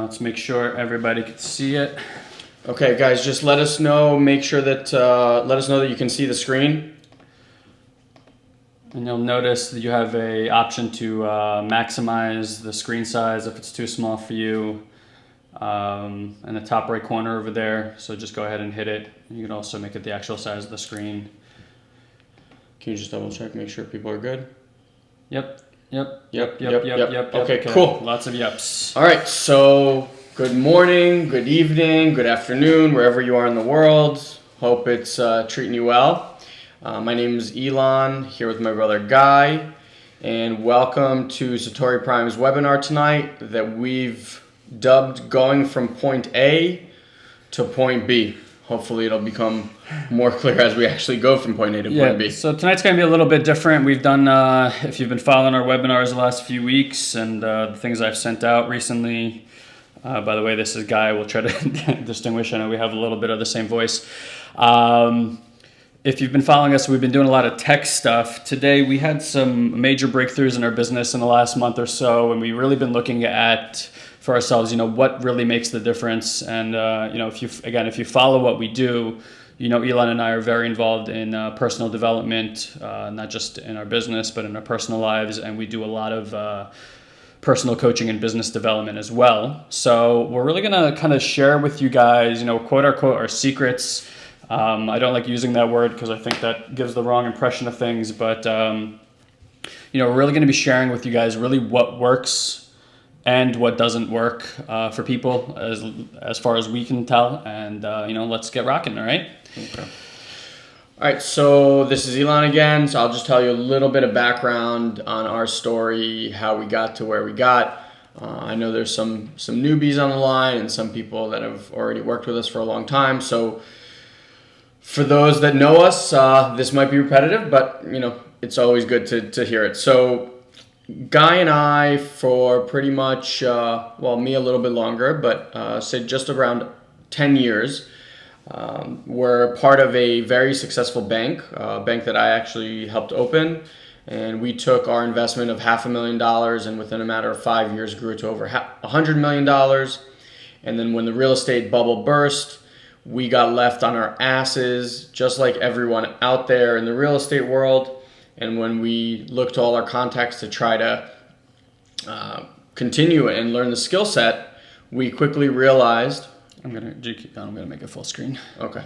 let's make sure everybody can see it. Okay, guys, just let us know. Make sure that let us know that you can see the screen. And you'll notice that you have a option to maximize the screen size if it's too small for you, in the top right corner over there. So just go ahead and hit it. You can also make it the actual size of the screen. Can you just double check, make sure people are good? Yep. Okay, cool. Lots of yeps. All right, so good morning, good evening, good afternoon, wherever you are in the world. Hope it's treating you well. My name is Elon, here with my brother Guy, and welcome to SatoriPrime's webinar tonight that we've dubbed Going from Point A to Point B. Hopefully it'll become more clear as we actually go from point A to point B. So tonight's going to be a little bit different. We've done, if you've been following our webinars the last few weeks and the things I've sent out recently, by the way, this is Guy. We'll try to distinguish. I know we have a little bit of the same voice. If you've been following us, we've been doing a lot of tech stuff. Today, we had some major breakthroughs in our business in the last month or so, and we've really been looking at for ourselves, what really makes the difference. And, if you follow what we do, Elon and I are very involved in personal development, not just in our business, but in our personal lives. And we do a lot of personal coaching and business development as well. So we're really going to kind of share with you guys, quote unquote, our secrets. I don't like using that word because I think that gives the wrong impression of things. But, we're really going to be sharing with you guys really what works and what doesn't work for people as far as we can tell. And, let's get rocking, all right? Okay. All right, so this is Elon again. So I'll just tell you a little bit of background on our story, how we got to where we got. I know there's some newbies on the line and some people that have already worked with us for a long time. So for those that know us, this might be repetitive, but, it's always good to hear it. So Guy and I, for pretty much, me a little bit longer, but say just around 10 years, we're part of a very successful bank, a bank that I actually helped open. And we took our investment of $500,000 and within a matter of 5 years grew it to over $100 million. And then when the real estate bubble burst, we got left on our asses, just like everyone out there in the real estate world. And when we looked to all our contacts to try to continue and learn the skill set, we quickly realized... I'm gonna make it full screen. Okay.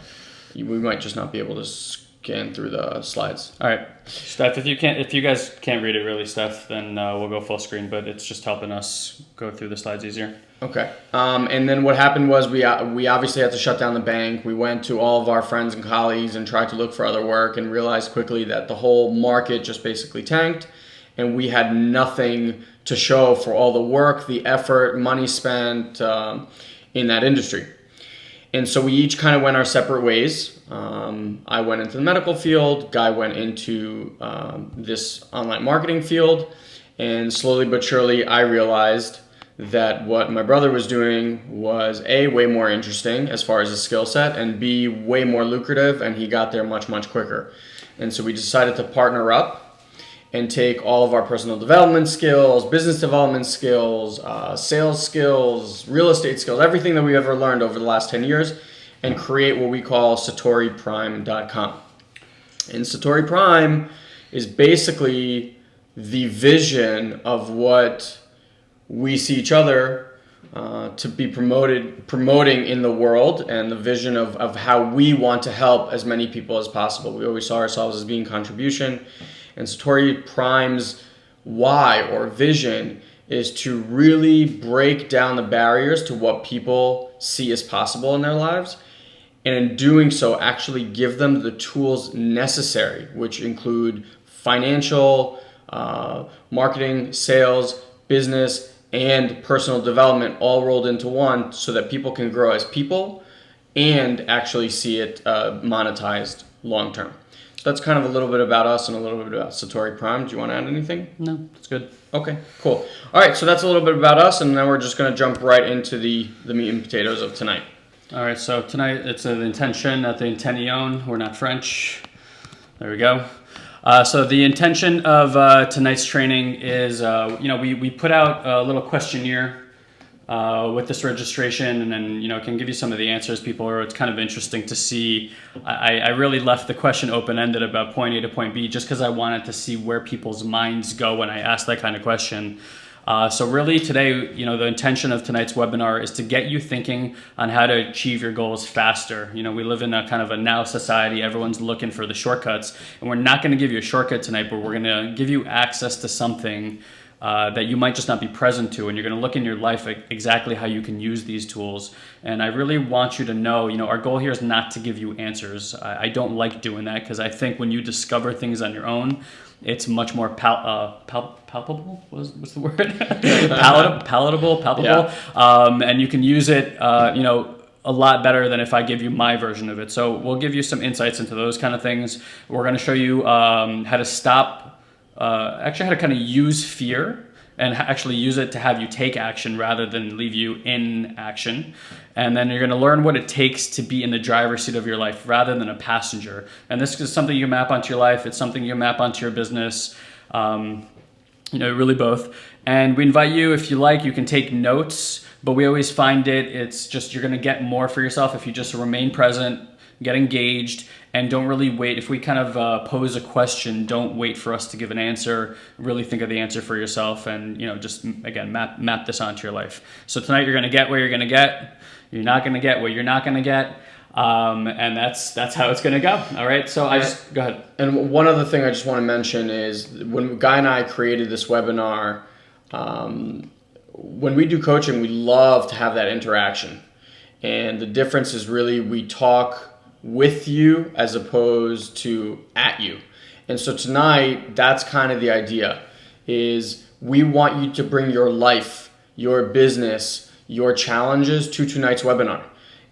We might just not be able to scan through the slides. All right, Steph. If you guys can't read it really, Steph, then we'll go full screen. But it's just helping us go through the slides easier. Okay. And then what happened was we obviously had to shut down the bank. We went to all of our friends and colleagues and tried to look for other work and realized quickly that the whole market just basically tanked, and we had nothing to show for all the work, the effort, money spent in that industry. And so we each kind of went our separate ways. I went into the medical field, Guy went into this online marketing field, and slowly but surely I realized that what my brother was doing was A, way more interesting as far as a skill set, and B, way more lucrative, and he got there much, much quicker. And so we decided to partner up and take all of our personal development skills, business development skills, sales skills, real estate skills, everything that we've ever learned over the last 10 years, and create what we call SatoriPrime.com. And SatoriPrime is basically the vision of what we see each other to be promoting in the world, and the vision of how we want to help as many people as possible. We always saw ourselves as being contribution. And SatoriPrime's why or vision is to really break down the barriers to what people see as possible in their lives, and in doing so actually give them the tools necessary, which include financial, marketing, sales, business, and personal development all rolled into one, so that people can grow as people and actually see it monetized long term. So that's kind of a little bit about us and a little bit about SatoriPrime. Do you want to add anything? No, that's good. Okay, cool. All right, so that's a little bit about us, and then we're just going to jump right into the meat and potatoes of tonight. All right, so tonight it's the intention, not the intention. We're not French. There we go. So the intention of tonight's training is, we put out a little questionnaire with this registration, and then can give you some of the answers. It's kind of interesting to see. I really left the question open-ended about point A to point B just because I wanted to see where people's minds go when I ask that kind of question. So really today, the intention of tonight's webinar is to get you thinking on how to achieve your goals faster. We live in a kind of a now society. Everyone's looking for the shortcuts, and we're not going to give you a shortcut tonight, but we're going to give you access to something that you might just not be present to, and you're going to look in your life at exactly how you can use these tools. And I really want you to know, our goal here is not to give you answers. I don't like doing that because I think when you discover things on your own, it's much more palpable. What's the word? Palatable. Yeah. And you can use it, a lot better than if I give you my version of it. So we'll give you some insights into those kind of things. We're going to show you how to stop. Actually how to kind of use fear and actually use it to have you take action rather than leave you in action. And then you're going to learn what it takes to be in the driver's seat of your life rather than a passenger. And this is something you map onto your life. It's something you map onto your business, really both. And we invite you, if you like, you can take notes, but we always find it's just you're going to get more for yourself if you just remain present, get engaged, and don't really wait. If we kind of pose a question, don't wait for us to give an answer. Really think of the answer for yourself, and just again map this onto your life. So tonight you're going to get what you're going to get. You're not going to get what you're not going to get, and that's how it's going to go. All right. So go ahead. And one other thing I just want to mention is when Guy and I created this webinar, when we do coaching, we love to have that interaction, and the difference is really we talk with you as opposed to at you. And so tonight, that's kind of the idea, is we want you to bring your life, your business, your challenges to tonight's webinar.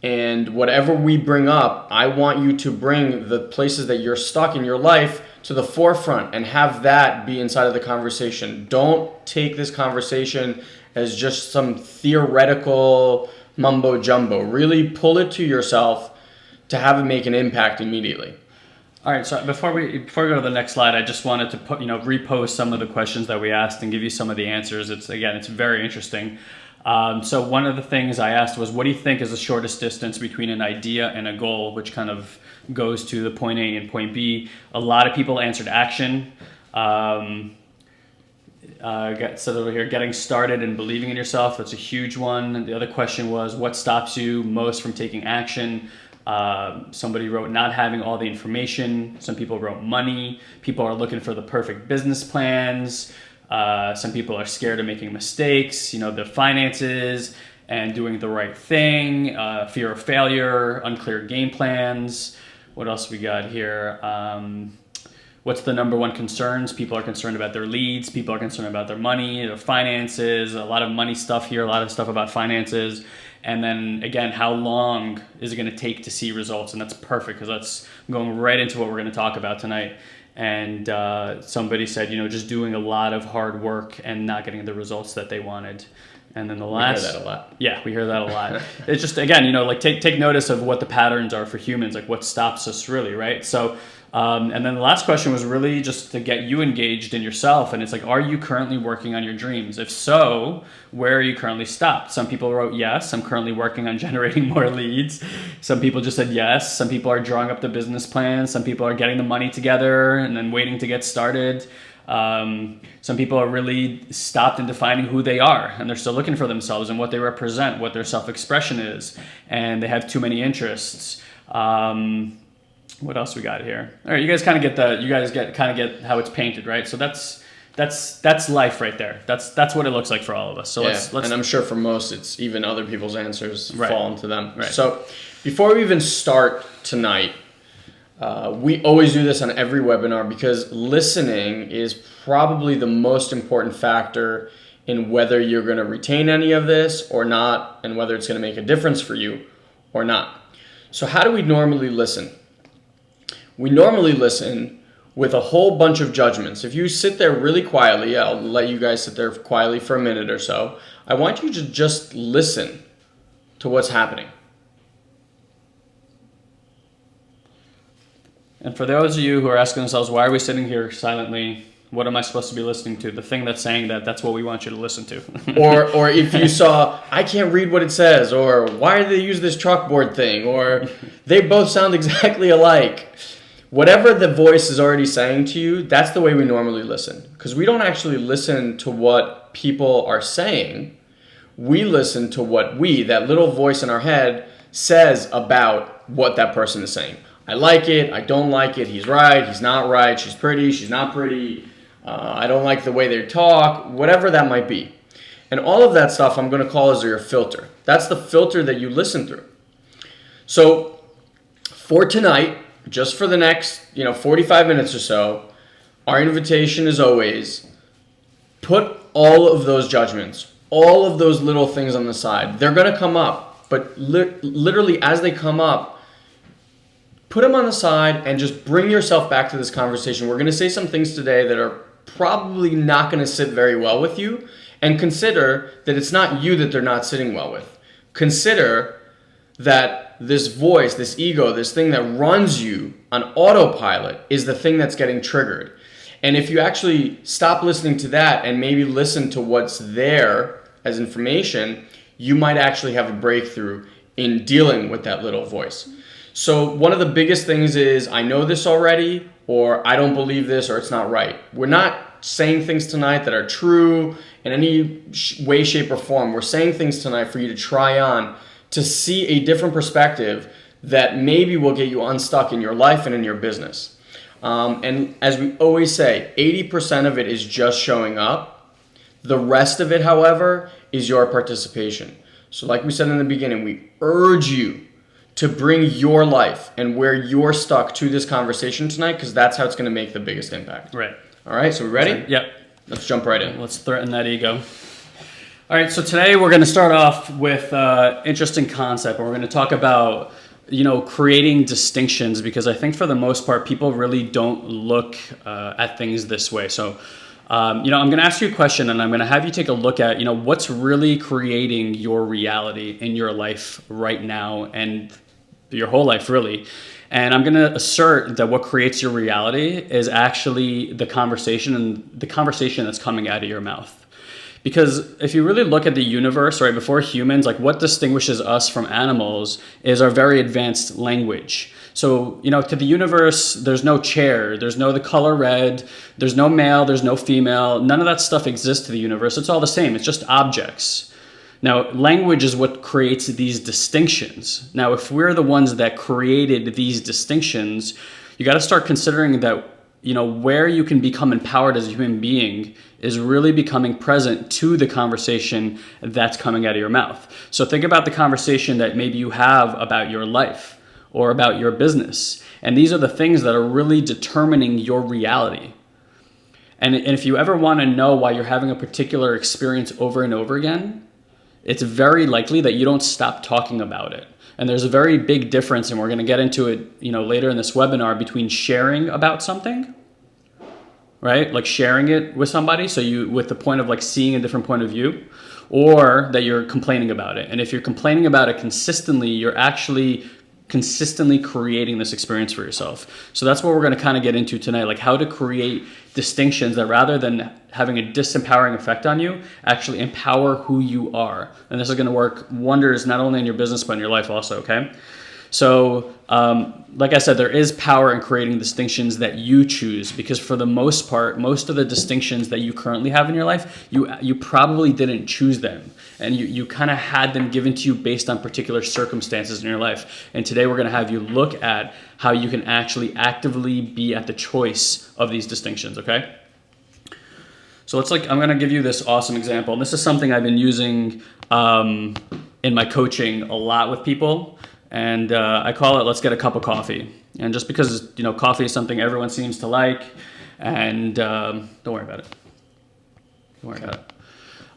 And whatever we bring up, I want you to bring the places that you're stuck in your life to the forefront and have that be inside of the conversation. Don't take this conversation as just some theoretical mumbo jumbo. Really pull it to yourself to have it make an impact immediately. All right, so before we go to the next slide, I just wanted to repost some of the questions that we asked and give you some of the answers. It's very interesting. So one of the things I asked was, what do you think is the shortest distance between an idea and a goal, which kind of goes to the point A and point B. A lot of people answered action. So over here, getting started and believing in yourself. That's a huge one. And the other question was, what stops you most from taking action? Somebody wrote not having all the information. Some people wrote money. People are looking for the perfect business plans. Some people are scared of making mistakes, the finances and doing the right thing, fear of failure, unclear game plans. What else we got here? What's the number one concerns? People are concerned about their leads. People are concerned about their money, their finances, a lot of money stuff here, a lot of stuff about finances. And then again, how long is it going to take to see results? And that's perfect because that's going right into what we're going to talk about tonight. And somebody said, just doing a lot of hard work and not getting the results that they wanted. And then the last, we hear that a lot. Yeah, we hear that a lot. It's just, again, take notice of what the patterns are for humans, like what stops us really, right? So, and then the last question was really just to get you engaged in yourself. And it's like, are you currently working on your dreams? If so, where are you currently stopped? Some people wrote, yes, I'm currently working on generating more leads. Some people just said yes. Some people are drawing up the business plan. Some people are getting the money together and then waiting to get started. Some people are really stopped in defining who they are, and they're still looking for themselves and what they represent, what their self-expression is, and they have too many interests. What else we got here? All right, you guys kind of get how it's painted, right? So that's life right there. That's what it looks like for all of us. So let's and I'm sure for most, it's even other people's answers Right. fall into them. Right. So before we even start tonight, we always do this on every webinar because listening is probably the most important factor in whether you're going to retain any of this or not, and whether it's going to make a difference for you or not. So how do we normally listen? We normally listen with a whole bunch of judgments. If you sit there really quietly, I'll let you guys sit there quietly for a minute or so. I want you to just listen to what's happening. And for those of you who are asking themselves, why are we sitting here silently? What am I supposed to be listening to? The thing that's saying that, that's what we want you to listen to. or if you saw, I can't read what it says, or why do they use this chalkboard thing, or they both sound exactly alike. Whatever the voice is already saying to you, that's the way we normally listen. Because we don't actually listen to what people are saying. We listen to what that little voice in our head, says about what that person is saying. I like it, I don't like it, he's right, he's not right, she's pretty, she's not pretty, I don't like the way they talk, whatever that might be. And all of that stuff I'm going to call as your filter. That's the filter that you listen through. So for tonight, just for the next 45 minutes or so, our invitation is always put all of those judgments, all of those little things on the side. They're going to come up, but literally as they come up, put them on the side and just bring yourself back to this conversation. We're going to say some things today that are probably not going to sit very well with you, and consider that it's not you that they're not sitting well with. Consider that this voice, this ego, this thing that runs you on autopilot is the thing that's getting triggered. And if you actually stop listening to that and maybe listen to what's there as information, you might actually have a breakthrough in dealing with that little voice. So one of the biggest things is, I know this already, or I don't believe this, or it's not right. We're not saying things tonight that are true in any way, shape, or form. We're saying things tonight for you to try on, to see a different perspective that maybe will get you unstuck in your life and in your business. And as we always say, 80% of it is just showing up. The rest of it, however, is your participation. So like we said in the beginning, we urge you to bring your life and where you're stuck to this conversation tonight, because that's how it's going to make the biggest impact. Right. All right, so we ready? Yep. Let's jump right in. Let's threaten that ego. All right, so today we're going to start off with an interesting concept, and we're going to talk about, creating distinctions, because I think for the most part, people really don't look at things this way. So, I'm going to ask you a question, and I'm going to have you take a look at, what's really creating your reality in your life right now and your whole life, really. And I'm going to assert that what creates your reality is actually the conversation that's coming out of your mouth. Because if you really look at the universe, right, before humans, like what distinguishes us from animals is our very advanced language. So, to the universe, there's no chair, there's no the color red, there's no male, there's no female, none of that stuff exists to the universe. It's all the same, it's just objects. Now, language is what creates these distinctions. Now, if we're the ones that created these distinctions, you got to start considering that, where you can become empowered as a human being is really becoming present to the conversation that's coming out of your mouth. So think about the conversation that maybe you have about your life or about your business. And these are the things that are really determining your reality. And if you ever want to know why you're having a particular experience over and over again, it's very likely that you don't stop talking about it. And there's a very big difference, and we're going to get into it, later in this webinar, between sharing about something, right? Like sharing it with somebody, so with the point of like seeing a different point of view, or that you're complaining about it. And if you're complaining about it consistently, you're actually consistently creating this experience for yourself. So that's what we're going to kind of get into tonight, like how to create distinctions that, rather than having a disempowering effect on you, actually empower who you are. And this is going to work wonders not only in your business but in your life also, okay? So like I said, there is power in creating distinctions that you choose, because for the most part, most of the distinctions that you currently have in your life, you probably didn't choose them. And you kind of had them given to you based on particular circumstances in your life. And today we're going to have you look at how you can actually actively be at the choice of these distinctions, okay? So I'm going to give you this awesome example. And this is something I've been using in my coaching a lot with people. And I call it, let's get a cup of coffee. And just because, coffee is something everyone seems to like, and don't worry about it. Don't worry about it.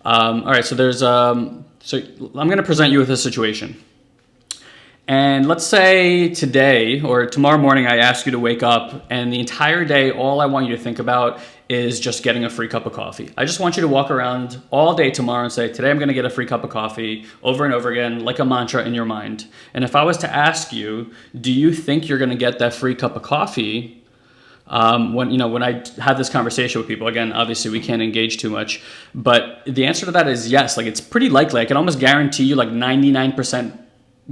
All right, so I'm going to present you with a situation. And let's say today or tomorrow morning I ask you to wake up, and the entire day all I want you to think about is just getting a free cup of coffee. I just want you to walk around all day tomorrow and say, today I'm going to get a free cup of coffee, over and over again, like a mantra in your mind. And if I was to ask you, do you think you're going to get that free cup of coffee When I have this conversation with people, again, obviously we can't engage too much, but the answer to that is yes. Like, it's pretty likely. I can almost guarantee you, like 99%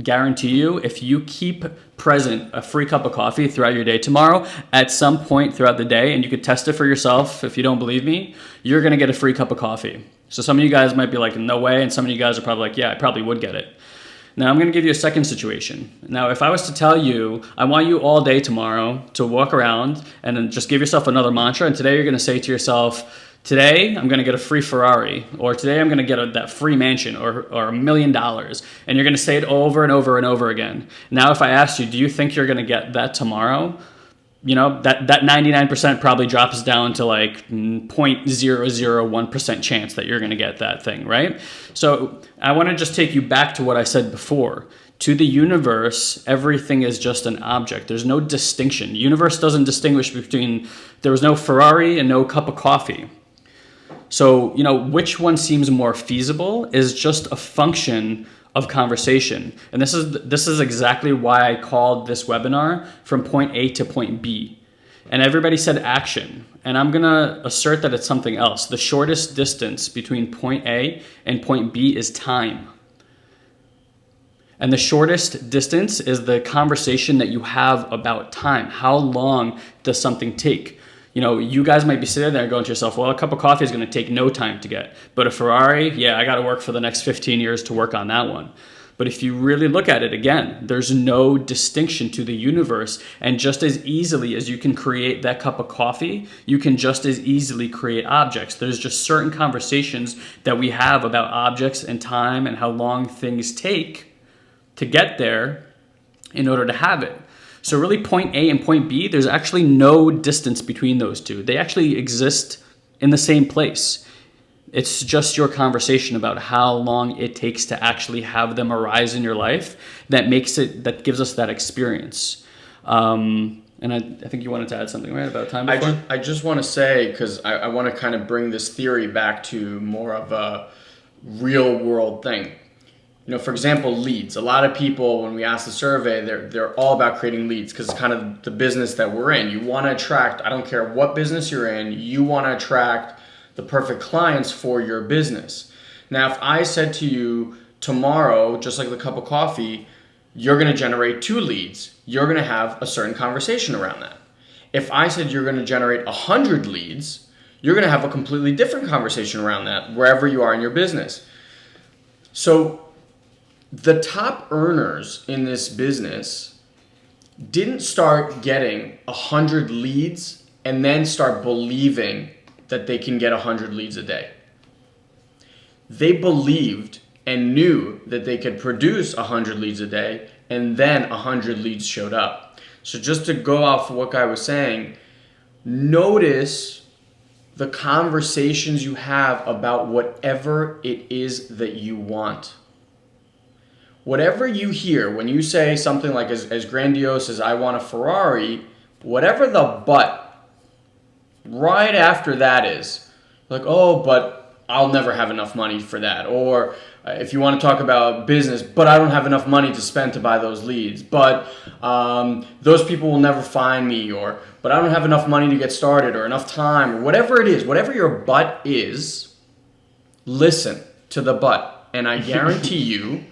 guarantee you, if you keep present a free cup of coffee throughout your day tomorrow, at some point throughout the day, and you could test it for yourself if you don't believe me, you're going to get a free cup of coffee. So some of you guys might be like, no way. And some of you guys are probably like, yeah, I probably would get it. Now I'm going to give you a second situation. Now, if I was to tell you, I want you all day tomorrow to walk around and then just give yourself another mantra. And today you're going to say to yourself, today I'm going to get a free Ferrari, or today I'm going to get that free mansion, or $1 million. And you're going to say it over and over and over again. Now, if I asked you, do you think you're going to get that tomorrow? That 99% probably drops down to like 0.001% chance that you're going to get that thing, right? So I want to just take you back to what I said before. To the universe, everything is just an object. There's no distinction. The universe doesn't distinguish between, there was no Ferrari and no cup of coffee. So, which one seems more feasible is just a function of conversation. And this is exactly why I called this webinar From Point A to Point B. And everybody said action. And I'm going to assert that it's something else. The shortest distance between point A and point B is time. And the shortest distance is the conversation that you have about time. How long does something take? You guys might be sitting there going to yourself, well, a cup of coffee is going to take no time to get. But a Ferrari, yeah, I got to work for the next 15 years to work on that one. But if you really look at it again, there's no distinction to the universe. And just as easily as you can create that cup of coffee, you can just as easily create objects. There's just certain conversations that we have about objects and time and how long things take to get there in order to have it. So really, point A and point B, there's actually no distance between those two. They actually exist in the same place. It's just your conversation about how long it takes to actually have them arise in your life that gives us that experience. And I think you wanted to add something, right, about time before? I just want to say, because I want to kind of bring this theory back to more of a real world thing. For example, leads. A lot of people, when we ask the survey, they're all about creating leads because it's kind of the business that we're in. You want to attract, I don't care what business you're in, you want to attract the perfect clients for your business. Now, if I said to you tomorrow, just like the cup of coffee, you're going to generate 2 leads, you're going to have a certain conversation around that. If I said you're going to generate 100 leads, you're going to have a completely different conversation around that wherever you are in your business. So the top earners in this business didn't start getting 100 leads and then start believing that they can get 100 leads a day. They believed and knew that they could produce 100 leads a day, and then 100 leads showed up. So just to go off of what Guy was saying, notice the conversations you have about whatever it is that you want. Whatever you hear when you say something like as grandiose as I want a Ferrari, whatever the but right after that is, like, oh, but I'll never have enough money for that. Or if you want to talk about business, but I don't have enough money to spend to buy those leads. But those people will never find me. Or, but I don't have enough money to get started or enough time. Or whatever it is, whatever your but is, listen to the but. And I guarantee you,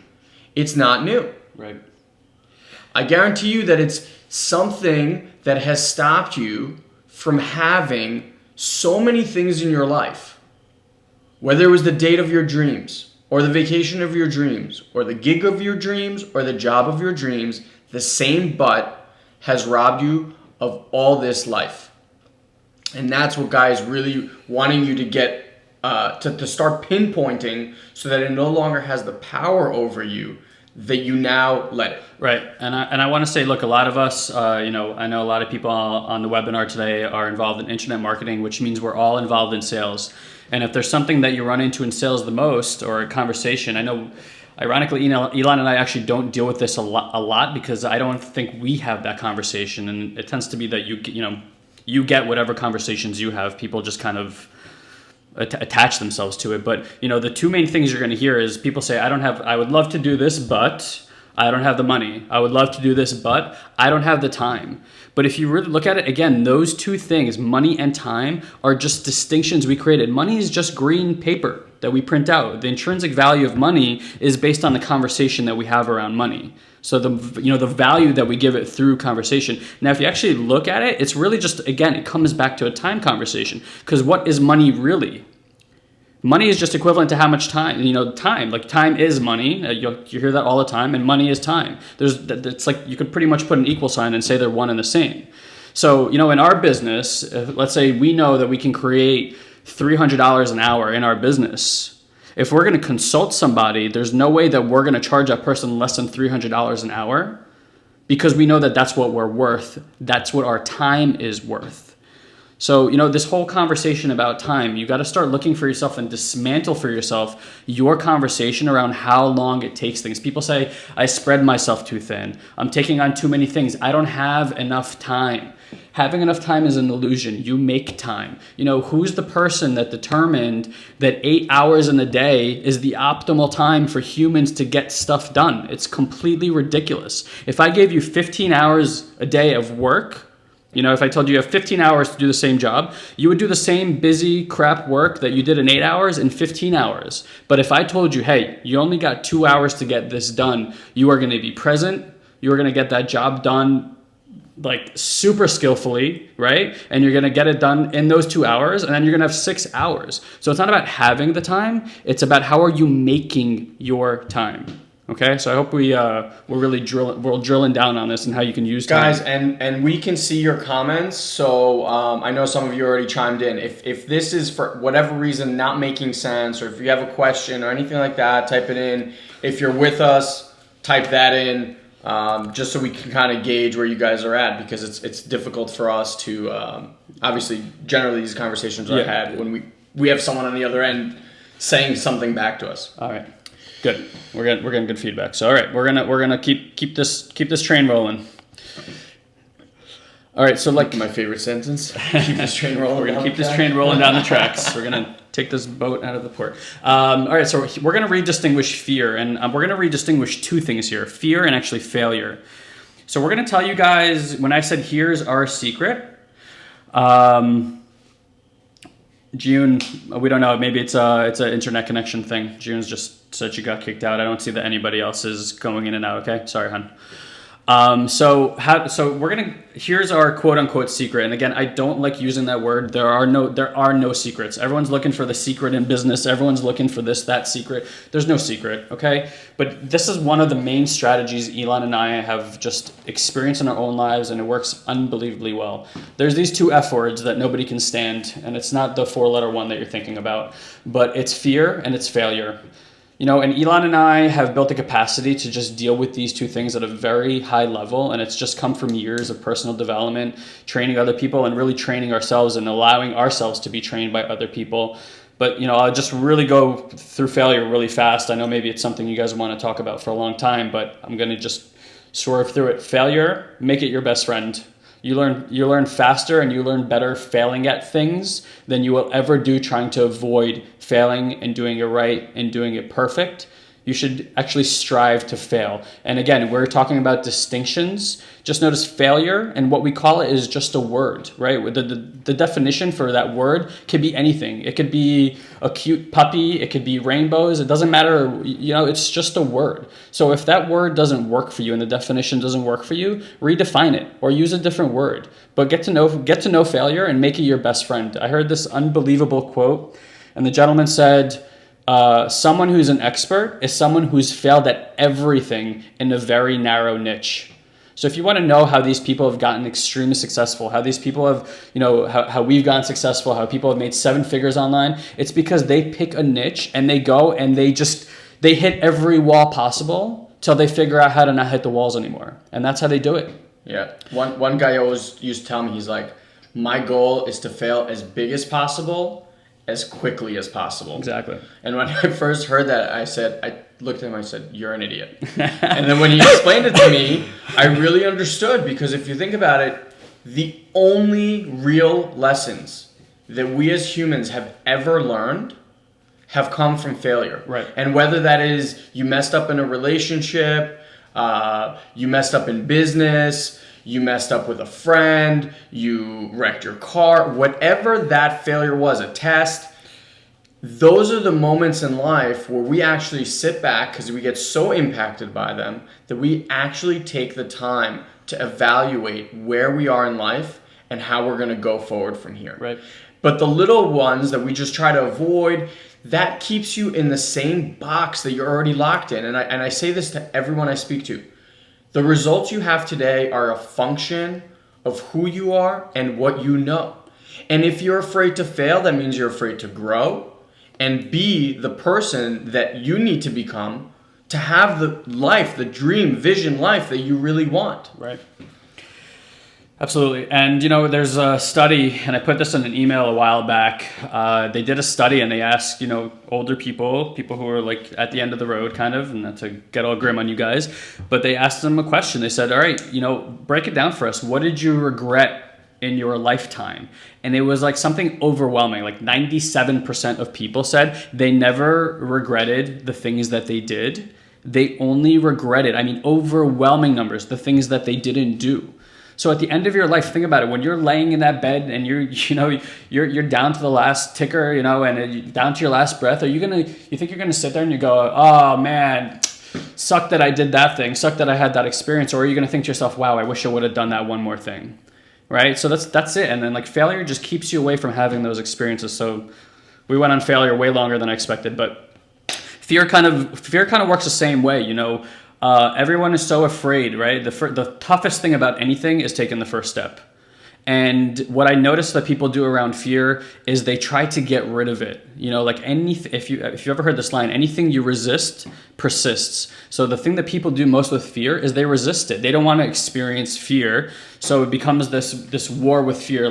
it's not new. Right. I guarantee you that it's something that has stopped you from having so many things in your life. Whether it was the date of your dreams, or the vacation of your dreams, or the gig of your dreams, or the job of your dreams, the same but has robbed you of all this life. And that's what Guy is really wanting you to get, to start pinpointing so that it no longer has the power over you, that you now let it. Right. And I want to say, look, a lot of us, I know a lot of people on the webinar today are involved in internet marketing, which means we're all involved in sales. And if there's something that you run into in sales the most, or a conversation, I know, ironically, Elon and I actually don't deal with this a lot because I don't think we have that conversation. And it tends to be that you get whatever conversations you have. People just kind of attach themselves to it. But the two main things you're going to hear is people say, I would love to do this, but I don't have the money. I would love to do this, but I don't have the time. But if you really look at it, again, those two things, money and time, are just distinctions we created. Money is just green paper that we print out. The intrinsic value of money is based on the conversation that we have around money. So the value that we give it through conversation. Now, if you actually look at it, it's really just, again, it comes back to a time conversation. Because what is money really? Money is just equivalent to how much time, time. Like time is money. You hear that all the time, and money is time. It's like you could pretty much put an equal sign and say they're one and the same. So, in our business, let's say we know that we can create $300 an hour in our business. If we're going to consult somebody, there's no way that we're going to charge that person less than $300 an hour, because we know that that's what we're worth. That's what our time is worth. So, this whole conversation about time, you got to start looking for yourself and dismantle for yourself your conversation around how long it takes things. People say, I spread myself too thin. I'm taking on too many things. I don't have enough time. Having enough time is an illusion. You make time. Who's the person that determined that 8 hours in a day is the optimal time for humans to get stuff done? It's completely ridiculous. If I gave you 15 hours a day of work, if I told you you have 15 hours to do the same job, you would do the same busy crap work that you did in 8 hours in 15 hours. But if I told you, hey, you only got 2 hours to get this done, you are going to be present, you are going to get that job done like super skillfully, right? And you're going to get it done in those 2 hours, and then you're going to have 6 hours. So it's not about having the time, it's about how are you making your time. Okay, so I hope we're really drilling down on this and how you can use time. Guys, and we can see your comments. So I know some of you already chimed in. If this is for whatever reason not making sense, or if you have a question or anything like that, type it in. If you're with us, type that in, just so we can kind of gauge where you guys are at, because it's difficult for us to obviously. Generally, these conversations are had when we have someone on the other end saying something back to us. All right. Good. We're getting good feedback. So all right, we're gonna keep this train rolling. All right. So like my favorite sentence. Keep this train rolling. We're gonna keep this train rolling down the tracks. We're gonna take this boat out of the port. All right. So we're gonna redistinguish fear, and we're gonna redistinguish two things here: fear and actually failure. So we're gonna tell you guys, when I said here's our secret. June, we don't know. Maybe it's an internet connection thing. June's just said she got kicked out. I don't see that anybody else is going in and out. Okay, sorry, hon. So here's our quote unquote secret. And again, I don't like using that word. There are no secrets. Everyone's looking for the secret in business. Everyone's looking for that secret. There's no secret. Okay. But this is one of the main strategies Elon and I have just experienced in our own lives, and it works unbelievably well. There's these two F words that nobody can stand, and it's not the 4-letter one that you're thinking about, but it's fear and it's failure. And Elon and I have built the capacity to just deal with these two things at a very high level. And it's just come from years of personal development, training other people, and really training ourselves and allowing ourselves to be trained by other people. But, I'll just really go through failure really fast. I know maybe it's something you guys want to talk about for a long time, but I'm going to just swerve through it. Failure, make it your best friend. You learn faster and you learn better failing at things than you will ever do trying to avoid failing and doing it right and doing it perfect. You should actually strive to fail. And again, we're talking about distinctions. Just notice failure, and what we call it is just a word, right? The definition for that word could be anything. It could be a cute puppy. It could be rainbows. It doesn't matter. It's just a word. So if that word doesn't work for you and the definition doesn't work for you, redefine it or use a different word. But get to know failure and make it your best friend. I heard this unbelievable quote, and the gentleman said, someone who's an expert is someone who's failed at everything in a very narrow niche. So if you want to know how these people have gotten extremely successful, how these people have, how we've gotten successful, how people have made 7 figures online, it's because they pick a niche and they go and they hit every wall possible till they figure out how to not hit the walls anymore. And that's how they do it. Yeah. One guy always used to tell me, he's like, my goal is to fail as big as possible, as quickly as possible. Exactly. And when I first heard that, I looked at him, I said, you're an idiot. And then when he explained it to me, I really understood, because if you think about it, the only real lessons that we as humans have ever learned have come from failure. Right. And whether that is you messed up in a relationship, you messed up in business, you messed up with a friend, you wrecked your car, whatever that failure was, a test. Those are the moments in life where we actually sit back because we get so impacted by them that we actually take the time to evaluate where we are in life and how we're going to go forward from here. Right. But the little ones that we just try to avoid, that keeps you in the same box that you're already locked in. And I say this to everyone I speak to. The results you have today are a function of who you are and what you know. And if you're afraid to fail, that means you're afraid to grow and be the person that you need to become to have the life, the dream, vision life that you really want. Right. Absolutely. And, there's a study, and I put this in an email a while back. They did a study and they asked, older people who are like at the end of the road kind of, and not to get all grim on you guys, but they asked them a question. They said, all right, break it down for us. What did you regret in your lifetime? And it was like something overwhelming. Like 97% of people said they never regretted the things that they did. They only regretted, overwhelming numbers, the things that they didn't do. So at the end of your life, think about it. When you're laying in that bed and you're down to the last ticker, and down to your last breath, you think you're gonna sit there and you go, oh man, suck that I did that thing, suck that I had that experience, or are you gonna think to yourself, wow, I wish I would have done that one more thing, right? So that's it. And then like failure just keeps you away from having those experiences. So we went on failure way longer than I expected, but fear kind of works the same way, everyone is so afraid, right? The toughest thing about anything is taking the first step. And what I notice that people do around fear is they try to get rid of it. Like if you ever heard this line, anything you resist persists. So the thing that people do most with fear is they resist it. They don't want to experience fear. So it becomes this war with fear,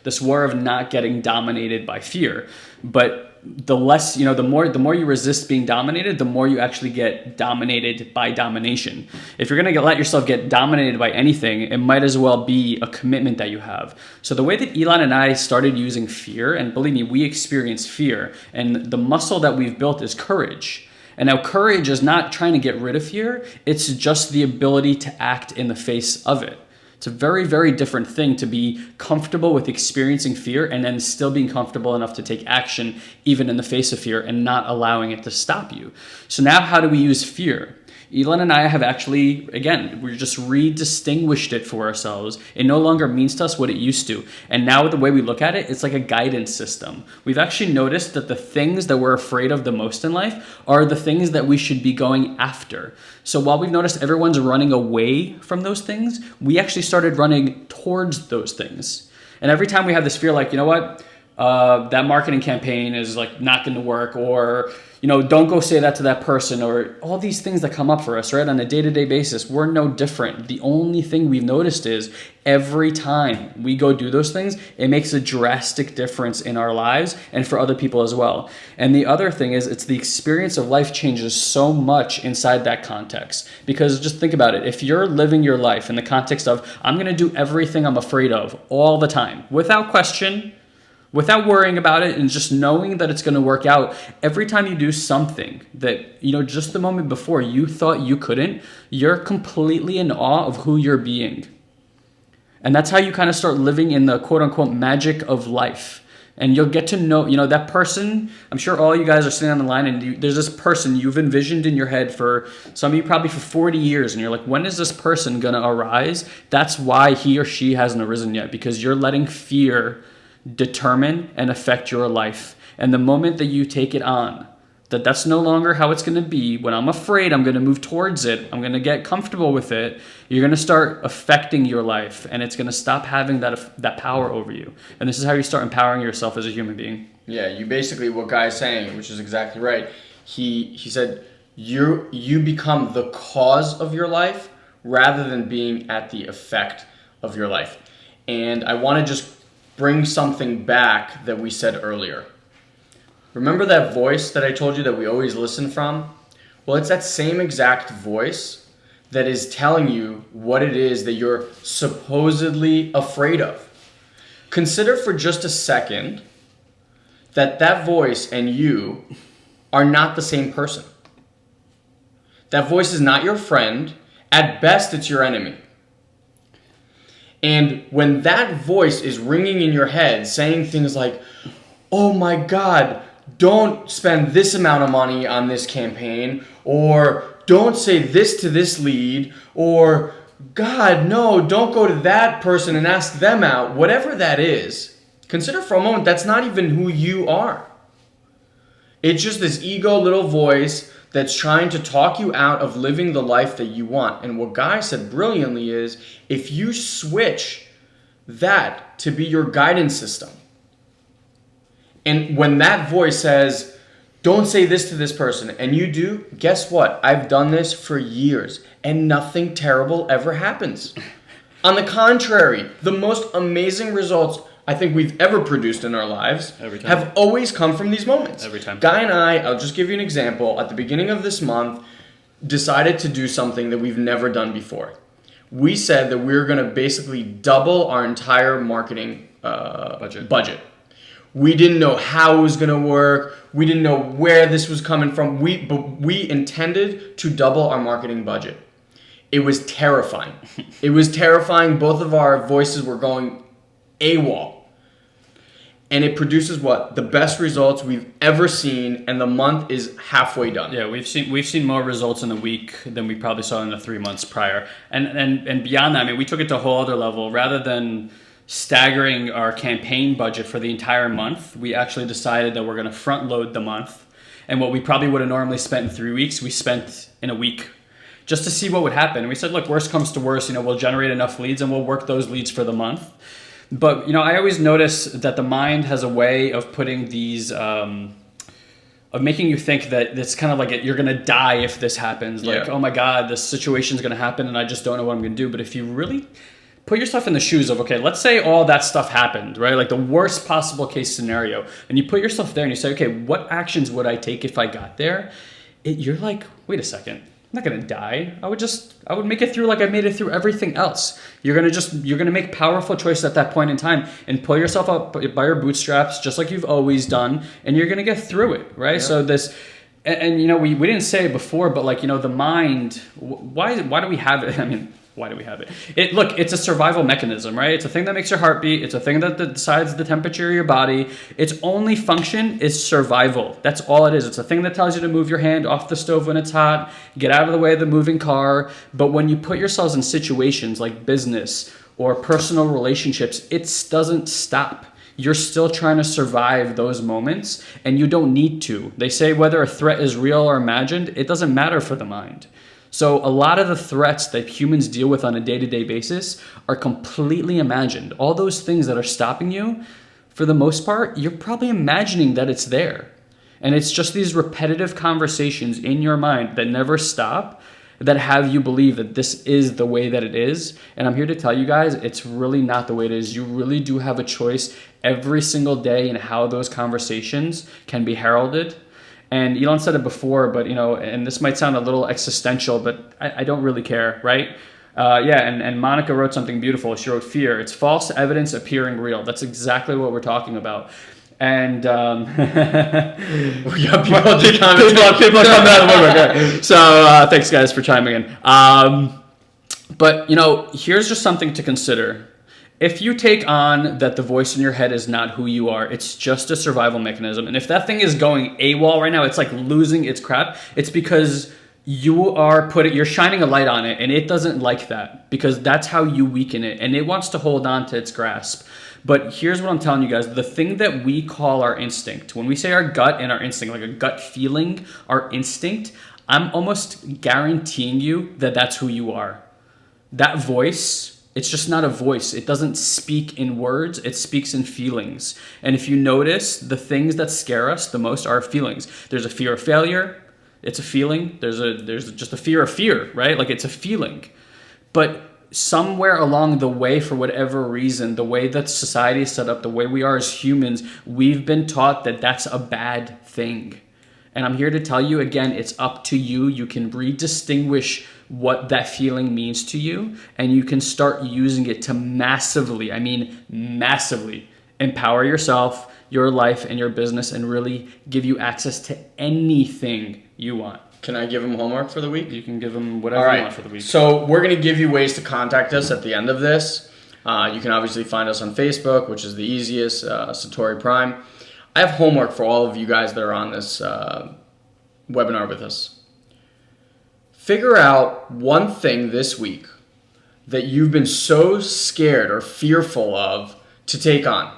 this war of not getting dominated by fear. But the less, the more you resist being dominated, the more you actually get dominated by domination. If you're going to let yourself get dominated by anything, it might as well be a commitment that you have. So the way that Elon and I started using fear, and believe me, we experience fear, and the muscle that we've built is courage. And now courage is not trying to get rid of fear. It's just the ability to act in the face of it. It's a very, very different thing to be comfortable with experiencing fear and then still being comfortable enough to take action even in the face of fear and not allowing it to stop you. So now how do we use fear? Elon and I have actually, again, we just redistinguished it for ourselves. It no longer means to us what it used to. And now the way we look at it, it's like a guidance system. We've actually noticed that the things that we're afraid of the most in life are the things that we should be going after. So while we've noticed everyone's running away from those things, we actually started running towards those things. And every time we have this fear, like, that marketing campaign is like not going to work, or, don't go say that to that person, or all these things that come up for us, right? On a day-to-day basis, we're no different. The only thing we've noticed is every time we go do those things, it makes a drastic difference in our lives and for other people as well. And the other thing is, it's the experience of life changes so much inside that context. Because just think about it. If you're living your life in the context of, I'm going to do everything I'm afraid of all the time, without question, without worrying about it, and just knowing that it's going to work out, every time you do something that, just the moment before you thought you couldn't, you're completely in awe of who you're being. And that's how you kind of start living in the quote unquote magic of life. And you'll get to know, that person. I'm sure all you guys are sitting on the line and there's this person you've envisioned in your head for, some of you probably for 40 years. And you're like, when is this person going to arise? That's why he or she hasn't arisen yet, because you're letting fear determine and affect your life. And the moment that you take it on, that's no longer how it's going to be. When I'm afraid, I'm going to move towards it. I'm going to get comfortable with it. You're going to start affecting your life, and it's going to stop having that power over you. And this is how you start empowering yourself as a human being. Yeah, you basically, what Guy's saying, which is exactly right. He said you become the cause of your life rather than being at the effect of your life. And I want to just bring something back that we said earlier. Remember that voice that I told you that we always listen from? Well, it's that same exact voice that is telling you what it is that you're supposedly afraid of. Consider for just a second that voice and you are not the same person. That voice is not your friend. At best, it's your enemy. And when that voice is ringing in your head, saying things like, oh my God, don't spend this amount of money on this campaign, or don't say this to this lead, or God, no, don't go to that person and ask them out, whatever that is, consider for a moment that's not even who you are. It's just this ego little voice that's trying to talk you out of living the life that you want. And what Guy said brilliantly is, if you switch that to be your guidance system, and when that voice says, don't say this to this person, and you do, guess what? I've done this for years, and nothing terrible ever happens. On the contrary, the most amazing results I think we've ever produced in our lives have always come from these moments. Every time. Guy and I'll just give you an example. At the beginning of this month, decided to do something that we've never done before. We said that we were going to basically double our entire marketing budget. We didn't know how it was going to work. We didn't know where this was coming from. But we intended to double our marketing budget. It was terrifying. It was terrifying. Both of our voices were going AWOL. And it produces what? The best results we've ever seen, and the month is halfway done. Yeah, we've seen more results in a week than we probably saw in the 3 months prior. And beyond that, I mean, we took it to a whole other level. Rather than staggering our campaign budget for the entire month, we actually decided that we're going to front load the month. And what we probably would have normally spent in 3 weeks, we spent in a week, just to see what would happen. And we said, look, worst comes to worst, we'll generate enough leads and we'll work those leads for the month. But, I always notice that the mind has a way of putting these, of making you think that it's kind of like you're going to die if this happens. Like, oh my God, this situation's going to happen and I just don't know what I'm going to do. But if you really put yourself in the shoes of, okay, let's say all that stuff happened, right? Like the worst possible case scenario. And you put yourself there and you say, okay, what actions would I take if I got there? You're like, wait a second. I'm not gonna die. I would make it through like I made it through everything else. You're gonna make powerful choices at that point in time and pull yourself up by your bootstraps, just like you've always done, and you're gonna get through it, right? Yeah. So this, and we didn't say it before, but like the mind, why do we have it? I mean, why do we have it? Look, it's a survival mechanism, right? It's a thing that makes your heart beat. It's a thing that decides the temperature of your body. Its only function is survival. That's all it is. It's a thing that tells you to move your hand off the stove when it's hot, get out of the way of the moving car. But when you put yourselves in situations like business or personal relationships, it doesn't stop. You're still trying to survive those moments, and you don't need to. They say whether a threat is real or imagined, it doesn't matter for the mind. So a lot of the threats that humans deal with on a day-to-day basis are completely imagined. All those things that are stopping you, for the most part, you're probably imagining that it's there. And it's just these repetitive conversations in your mind that never stop that have you believe that this is the way that it is. And I'm here to tell you guys, it's really not the way it is. You really do have a choice every single day in how those conversations can be heralded. And Elon said it before, but and this might sound a little existential, but I don't really care, right? And Monica wrote something beautiful. She wrote, fear. It's false evidence appearing real. That's exactly what we're talking about. And we got people coming out of the woodwork. Right. So thanks guys for chiming in. But here's just something to consider. If you take on that the voice in your head is not who you are, it's just a survival mechanism. And if that thing is going AWOL right now, it's like losing its crap. It's because you're shining a light on it, and it doesn't like that, because that's how you weaken it, and it wants to hold on to its grasp. But here's what I'm telling you guys. The thing that we call our instinct, when we say our gut and our instinct, like a gut feeling, our instinct, I'm almost guaranteeing you that that's who you are. That voice, it's just not a voice. It doesn't speak in words. It speaks in feelings. And if you notice, the things that scare us the most are feelings. There's a fear of failure. It's a feeling. There's just a fear of fear, right? Like it's a feeling. But somewhere along the way, for whatever reason, the way that society is set up, the way we are as humans, we've been taught that that's a bad thing. And I'm here to tell you again, it's up to you. You can redistinguish what that feeling means to you, and you can start using it to massively empower yourself, your life, and your business, and really give you access to anything you want. Can I give them homework for the week? You can give them All whatever right. you want for the week. So we're going to give you ways to contact us at the end of this. You can obviously find us on Facebook, which is the easiest, SatoriPrime. I have homework for all of you guys that are on this webinar with us. Figure out one thing this week that you've been so scared or fearful of to take on.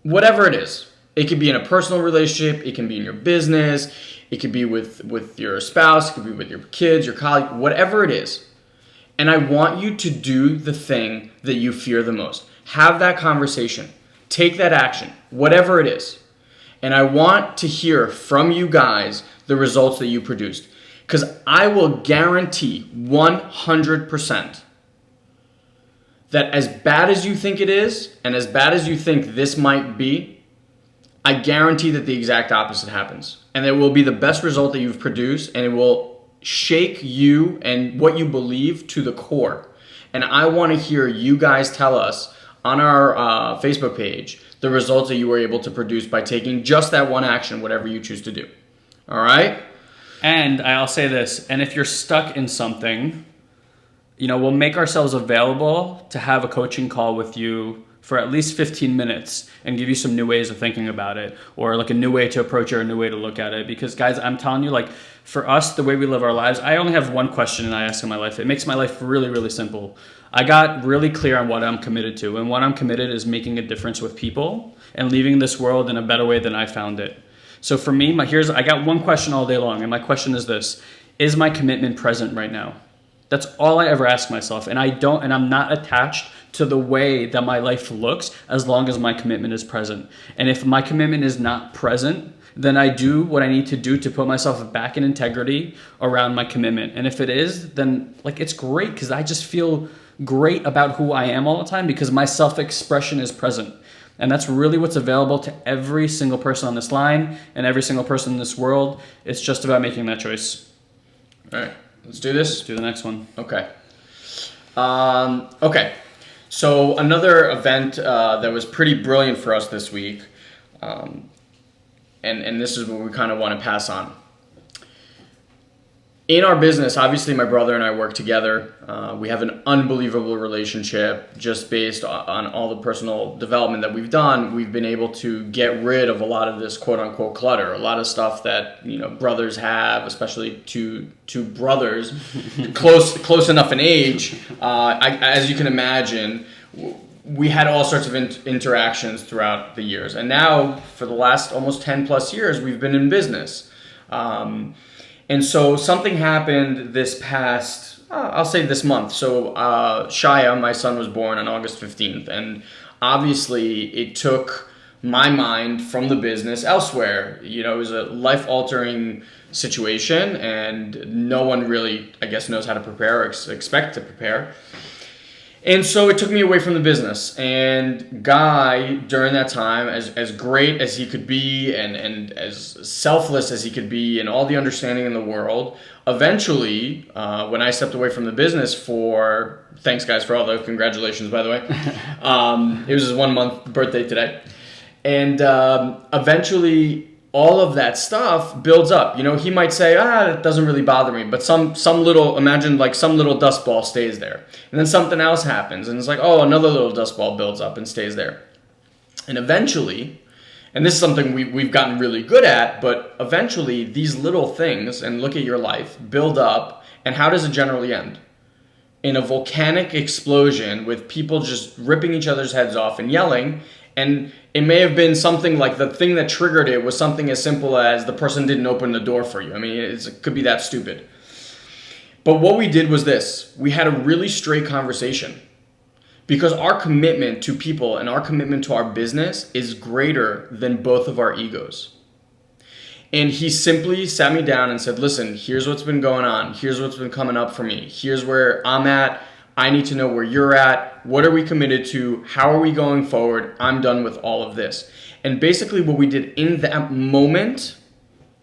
Whatever it is. It could be in a personal relationship. It can be in your business. It could be with your spouse. It could be with your kids, your colleague, whatever it is. And I want you to do the thing that you fear the most. Have that conversation. Take that action, whatever it is. And I want to hear from you guys the results that you produced. Because I will guarantee 100% that as bad as you think it is, and as bad as you think this might be, I guarantee that the exact opposite happens. And it will be the best result that you've produced, and it will shake you and what you believe to the core. And I want to hear you guys tell us on our Facebook page the results that you were able to produce by taking just that one action, whatever you choose to do. All right? And I'll say this, and if you're stuck in something, we'll make ourselves available to have a coaching call with you for at least 15 minutes and give you some new ways of thinking about it, or like a new way to approach it, or a new way to look at it. Because guys, I'm telling you, like for us, the way we live our lives, I only have one question and I ask in my life. It makes my life really, really simple. I got really clear on what I'm committed to, and what I'm committed is making a difference with people and leaving this world in a better way than I found it. So for me, I got one question all day long, and my question is this: is my commitment present right now? That's all I ever ask myself, and I'm not attached to the way that my life looks as long as my commitment is present. And if my commitment is not present, then I do what I need to do to put myself back in integrity around my commitment. And if it is, then it's great, because I just feel great about who I am all the time because my self-expression is present. And that's really what's available to every single person on this line and every single person in this world. It's just about making that choice. All right, let's do this. Let's do the next one. Okay. Okay. So another event that was pretty brilliant for us this week, and this is what we kind of want to pass on. In our business, obviously my brother and I work together. We have an unbelievable relationship just based on all the personal development that we've done. We've been able to get rid of a lot of this quote unquote clutter, a lot of stuff that brothers have, especially two brothers close enough in age. As you can imagine, we had all sorts of interactions throughout the years. And now for the last almost 10 plus years, we've been in business. And so something happened this past, I'll say this month. So Shia, my son, was born on August 15th. And obviously it took my mind from the business elsewhere. It was a life-altering situation, and no one really, I guess, knows how to prepare or expect to prepare. And so it took me away from the business. And Guy, during that time, as great as he could be and as selfless as he could be and all the understanding in the world, eventually, when I stepped away from the business thanks guys for all the congratulations, by the way. It was his 1 month birthday today. And eventually, all of that stuff builds up. He might say, it doesn't really bother me, but some little dust ball stays there. And then something else happens, and it's like, another little dust ball builds up and stays there. And eventually, and this is something we've gotten really good at, but eventually these little things, and look at your life, build up, and how does it generally end? In a volcanic explosion with people just ripping each other's heads off and yelling. And it may have been something like the thing that triggered it was something as simple as the person didn't open the door for you. I mean, it could be that stupid. But what we did was this. We had a really straight conversation, because our commitment to people and our commitment to our business is greater than both of our egos. And he simply sat me down and said, listen, here's what's been going on. Here's what's been coming up for me. Here's where I'm at. I need to know where you're at. What are we committed to? How are we going forward? I'm done with all of this. And basically what we did in that moment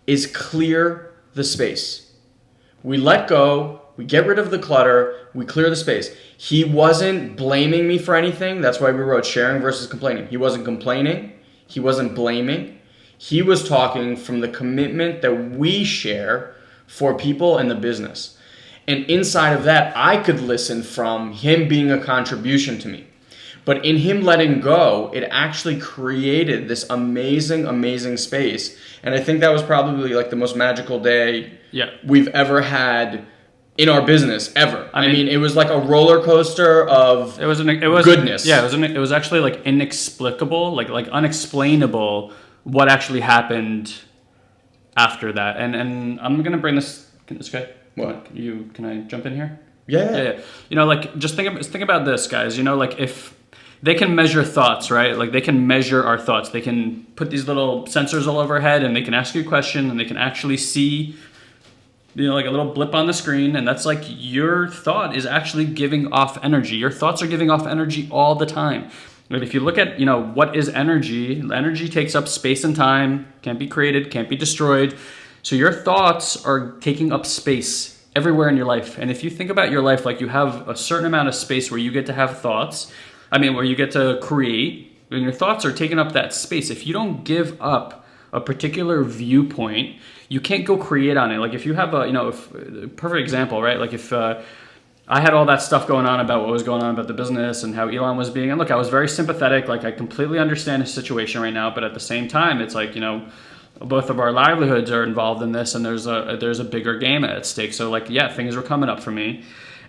is clear the space. We let go. We get rid of the clutter. We clear the space. He wasn't blaming me for anything. That's why we wrote sharing versus complaining. He wasn't complaining. He wasn't blaming. He was talking from the commitment that we share for people and the business. And inside of that, I could listen from him being a contribution to me. But in him letting go, it actually created this amazing, amazing space. And I think that was probably like the most magical day we've ever had in our business ever. I mean, it was like a roller coaster of goodness. Yeah, it was actually like inexplicable, like unexplainable what actually happened after that. And I'm gonna bring this guy. What? Can I jump in here? Yeah. You know, like just think about this, guys. You know, like if they can measure thoughts, right? Like they can measure our thoughts. They can put these little sensors all over our head, and they can ask you a question, and they can actually see, you know, like a little blip on the screen, and that's like your thought is actually giving off energy. Your thoughts are giving off energy all the time. But if you look at, you know, what is energy? Energy takes up space and time, can't be created, can't be destroyed. So your thoughts are taking up space everywhere in your life. And if you think about your life, like you have a certain amount of space where you get to have thoughts, where you get to create, and your thoughts are taking up that space. If you don't give up a particular viewpoint, you can't go create on it. Like if you have perfect example, right? Like if I had all that stuff going on about what was going on about the business and how Elon was being, and look, I was very sympathetic. Like I completely understand his situation right now, but at the same time, it's like, you know, both of our livelihoods are involved in this, and there's a bigger game at stake. So like, yeah, things were coming up for me.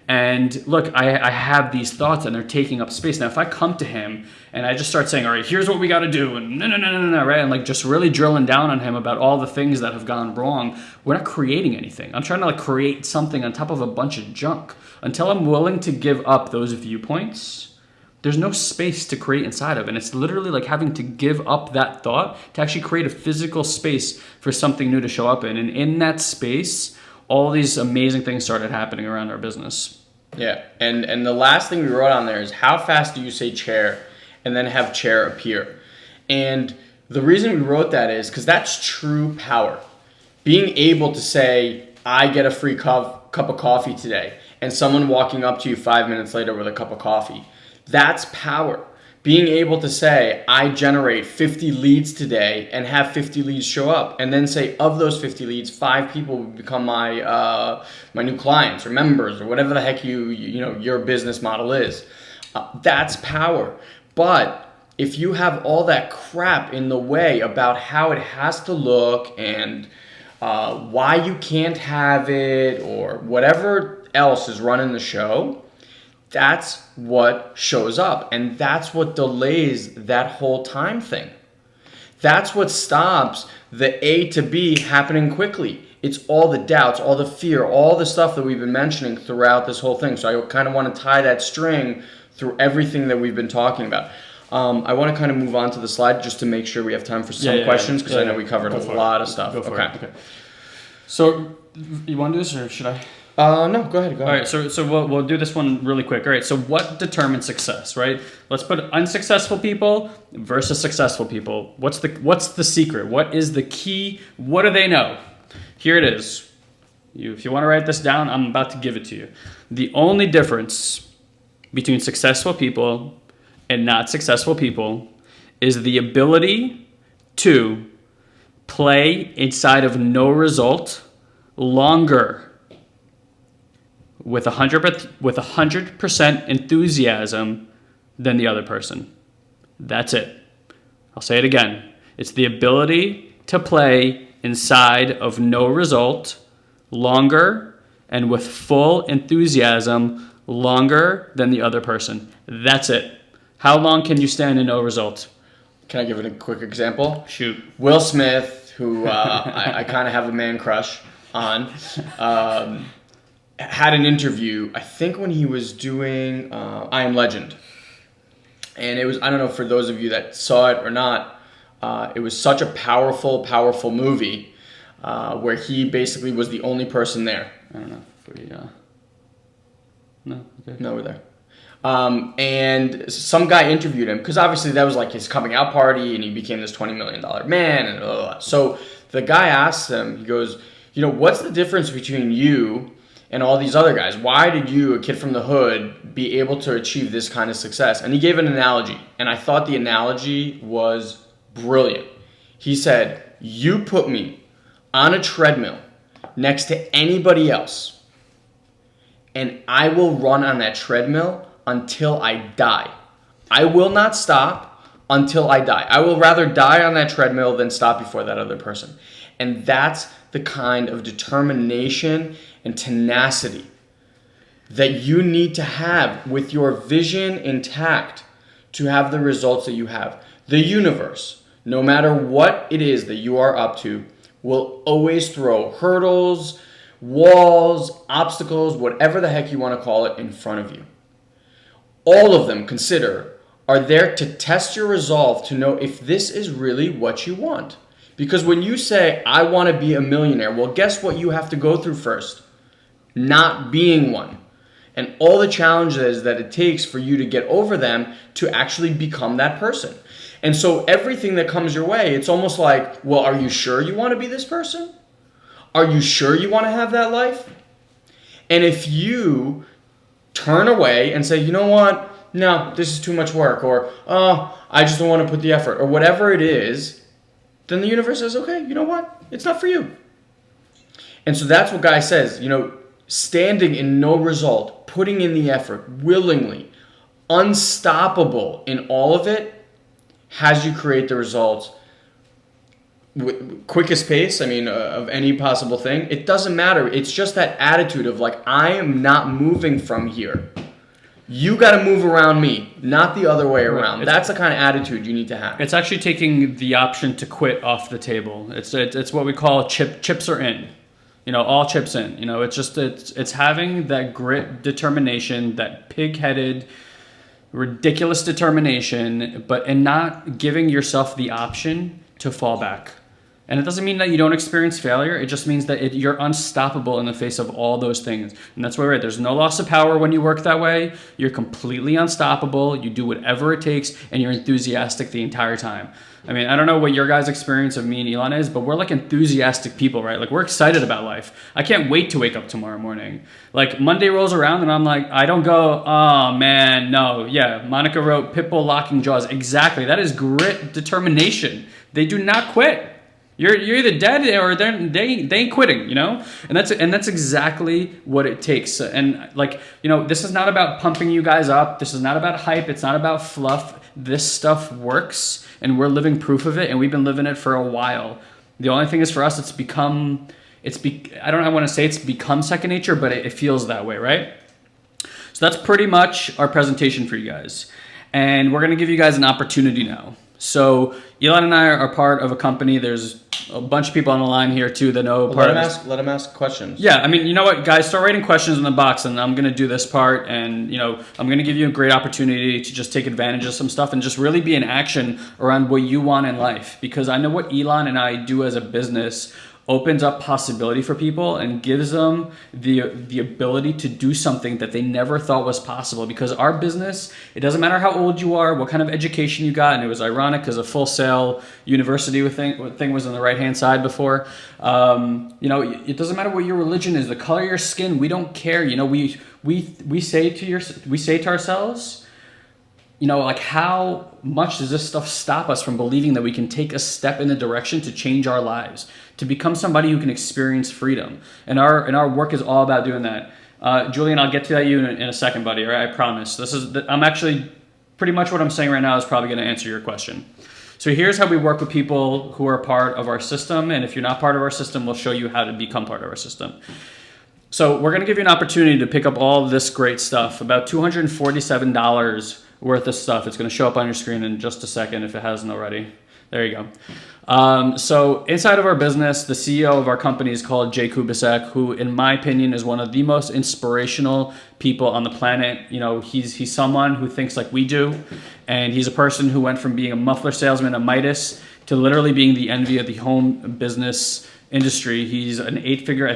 And look, I have these thoughts and they're taking up space. Now, if I come to him and I just start saying, all right, here's what we got to do, and no, right? And like just really drilling down on him about all the things that have gone wrong, we're not creating anything. I'm trying to like create something on top of a bunch of junk. Until I'm willing to give up those viewpoints, there's no space to create inside of. And it's literally like having to give up that thought to actually create a physical space for something new to show up in. And in that space, all these amazing things started happening around our business. Yeah, and the last thing we wrote on there is how fast do you say chair and then have chair appear? And the reason we wrote that is because that's true power. Being able to say, I get a free cup of coffee today, and someone walking up to you 5 minutes later with a cup of coffee, that's power. Being able to say, I generate 50 leads today and have 50 leads show up, and then say, of those 50 leads, 5 people will become my new clients or members or whatever the heck your business model is. That's power. But if you have all that crap in the way about how it has to look and why you can't have it or whatever else is running the show, that's what shows up, and that's what delays that whole time thing. That's what stops the A to B happening quickly. It's all the doubts, all the fear, all the stuff that we've been mentioning throughout this whole thing. So I kind of want to tie that string through everything that we've been talking about. I want to kind of move on to the slide just to make sure we have time for some questions, because I know we covered a lot of stuff. Go for it. Okay. So you want to do this, or should I? No, go ahead. All right, so we'll do this one really quick. All right, so what determines success, right? Let's put unsuccessful people versus successful people. What's the secret? What is the key? What do they know? Here it is. If you want to write this down, I'm about to give it to you. The only difference between successful people and not successful people is the ability to play inside of no result longer with 100% enthusiasm than the other person. That's it. I'll say it again. It's the ability to play inside of no result longer and with full enthusiasm longer than the other person. That's it. How long can you stand in no result? Can I give it a quick example? Shoot. Will Smith, who I kind of have a man crush on, had an interview, I think when he was doing I Am Legend. And it was, I don't know for those of you that saw it or not, it was such a powerful, powerful movie where he basically was the only person there. I don't know if we, no, okay. No, we're there. And some guy interviewed him, because obviously that was like his coming out party, and he became this $20 million man, and blah, blah, blah. So the guy asked him, he goes, what's the difference between you and all these other guys? Why did you, a kid from the hood, be able to achieve this kind of success? And he gave an analogy, and I thought the analogy was brilliant. He said, you put me on a treadmill next to anybody else, and I will run on that treadmill until I die. I will not stop until I die. I will rather die on that treadmill than stop before that other person. And that's the kind of determination and tenacity that you need to have with your vision intact to have the results that you have. The universe, no matter what it is that you are up to, will always throw hurdles, walls, obstacles, whatever the heck you want to call it, in front of you. All of them, consider, are there to test your resolve to know if this is really what you want. Because when you say, I want to be a millionaire, well, guess what you have to go through first? Not being one. And all the challenges that it takes for you to get over them to actually become that person. And so everything that comes your way, it's almost like, well, are you sure you want to be this person? Are you sure you want to have that life? And if you turn away and say, you know what? No, this is too much work. Or, oh, I just don't want to put the effort. Or whatever it is, then the universe says, okay, you know what? It's not for you. And so that's what Guy says, standing in no result, putting in the effort willingly, unstoppable in all of it, has you create the results with quickest pace, of any possible thing. It doesn't matter. It's just that attitude of like, I am not moving from here. You got to move around me, not the other way around. That's the kind of attitude you need to have. It's actually taking the option to quit off the table. It's what we call chips are in. All chips in. It's having that grit, determination, that pig-headed, ridiculous determination, and not giving yourself the option to fall back. And it doesn't mean that you don't experience failure. It just means that you're unstoppable in the face of all those things. And that's why we're right. There's no loss of power when you work that way. You're completely unstoppable. You do whatever it takes, and you're enthusiastic the entire time. I don't know what your guys' experience of me and Elon is, but we're like enthusiastic people, right? Like, we're excited about life. I can't wait to wake up tomorrow morning. Like, Monday rolls around and I'm like, I don't go, oh man, no. Yeah, Monica wrote Pitbull locking jaws. Exactly. That is grit, determination. They do not quit. You're either dead or they ain't quitting, and that's exactly what it takes. And this is not about pumping you guys up. This is not about hype. It's not about fluff. This stuff works, and we're living proof of it, and we've been living it for a while. The only thing is, for us, I don't want to say it's become second nature, but it feels that way, right? So that's pretty much our presentation for you guys, and we're going to give you guys an opportunity now. So Elon and I are part of a company. There's a bunch of people on the line here too that know part of this. Let them ask questions. Yeah, you know what, guys, start writing questions in the box, and I'm going to do this part, and I'm going to give you a great opportunity to just take advantage of some stuff and just really be in action around what you want in life, because I know what Elon and I do as a business opens up possibility for people and gives them the ability to do something that they never thought was possible. Because our business, it doesn't matter how old you are, what kind of education you got, and it was ironic because a Full Sail University thing was on the right-hand side before. It doesn't matter what your religion is, the color of your skin, we don't care. We say to ourselves, how much does this stuff stop us from believing that we can take a step in the direction to change our lives, to become somebody who can experience freedom? And our work is all about doing that. Julian, I'll get to that in a second, buddy. All right, I promise. I'm actually pretty much what I'm saying right now is probably going to answer your question. So here's how we work with people who are part of our system. And if you're not part of our system, we'll show you how to become part of our system. So we're going to give you an opportunity to pick up all of this great stuff, about $247 worth of stuff. It's going to show up on your screen in just a second if it hasn't already. There you go. So inside of our business, the CEO of our company is called Jay Kubasek, who in my opinion is one of the most inspirational people on the planet. He's someone who thinks like we do, and he's a person who went from being a muffler salesman at Midas to literally being the envy of the home business industry. He's an 8-figure,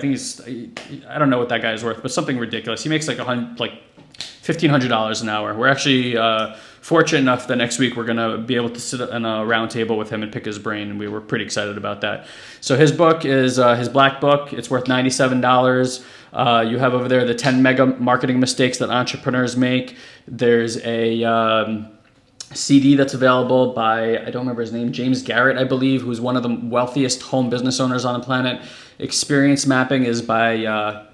I don't know what that guy is worth, but something ridiculous. He makes like $1,500 an hour. We're actually fortunate enough that next week we're going to be able to sit on a round table with him and pick his brain, and we were pretty excited about that. So his book is his black book. It's worth $97. You have over there the 10 mega marketing mistakes that entrepreneurs make. There's a CD that's available by, I don't remember his name, James Garrett, I believe, who's one of the wealthiest home business owners on the planet. Experience Mapping is by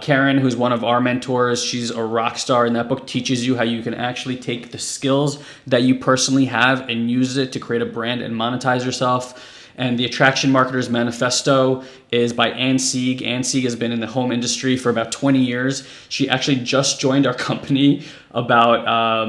Karen, who's one of our mentors. She's a rock star, and that book teaches you how you can actually take the skills that you personally have and use it to create a brand and monetize yourself. And the Attraction Marketer's Manifesto is by Ann Sieg. Ann Sieg has been in the home industry for about 20 years. She actually just joined our company about, I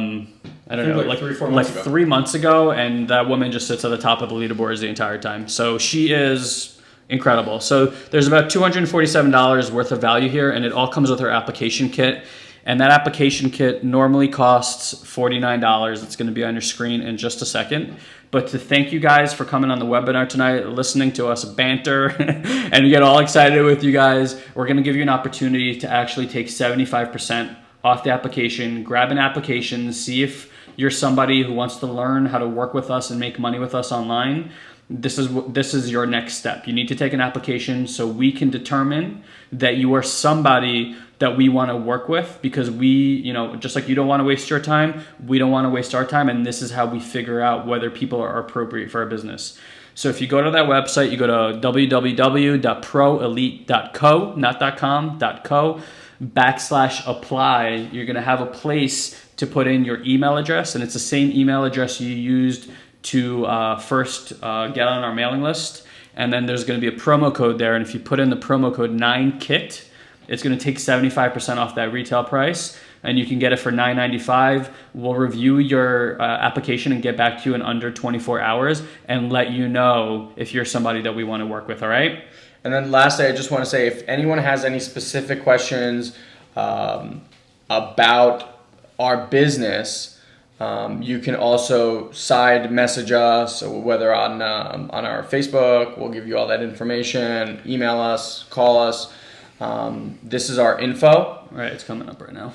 don't know, like 3 months ago. And that woman just sits at the top of the leaderboards the entire time. So she is incredible. So there's about $247 worth of value here, and it all comes with her application kit. And that application kit normally costs $49. It's going to be on your screen in just a second. But to thank you guys for coming on the webinar tonight, listening to us banter and get all excited with you guys, we're going to give you an opportunity to actually take 75% off the application. Grab an application, see if you're somebody who wants to learn how to work with us and make money with us online. This is your next step. You need to take an application so we can determine that you are somebody that we want to work with, because we, just like you don't want to waste your time, we don't want to waste our time, and this is how we figure out whether people are appropriate for our business. So if you go to that website, you go to www.proelite.co, not .com, .co, /apply, you're going to have a place to put in your email address, and it's the same email address you used to first get on our mailing list. And then there's going to be a promo code there, and if you put in the promo code 9KIT, it's going to take 75% off that retail price, and you can get it for $9.95. We'll review your application and get back to you in under 24 hours and let you know if you're somebody that we want to work with, all right? And then lastly, I just want to say, if anyone has any specific questions about our business, you can also side message us, whether on our Facebook. We'll give you all that information. Email us, call us. This is our info. All right, it's coming up right now.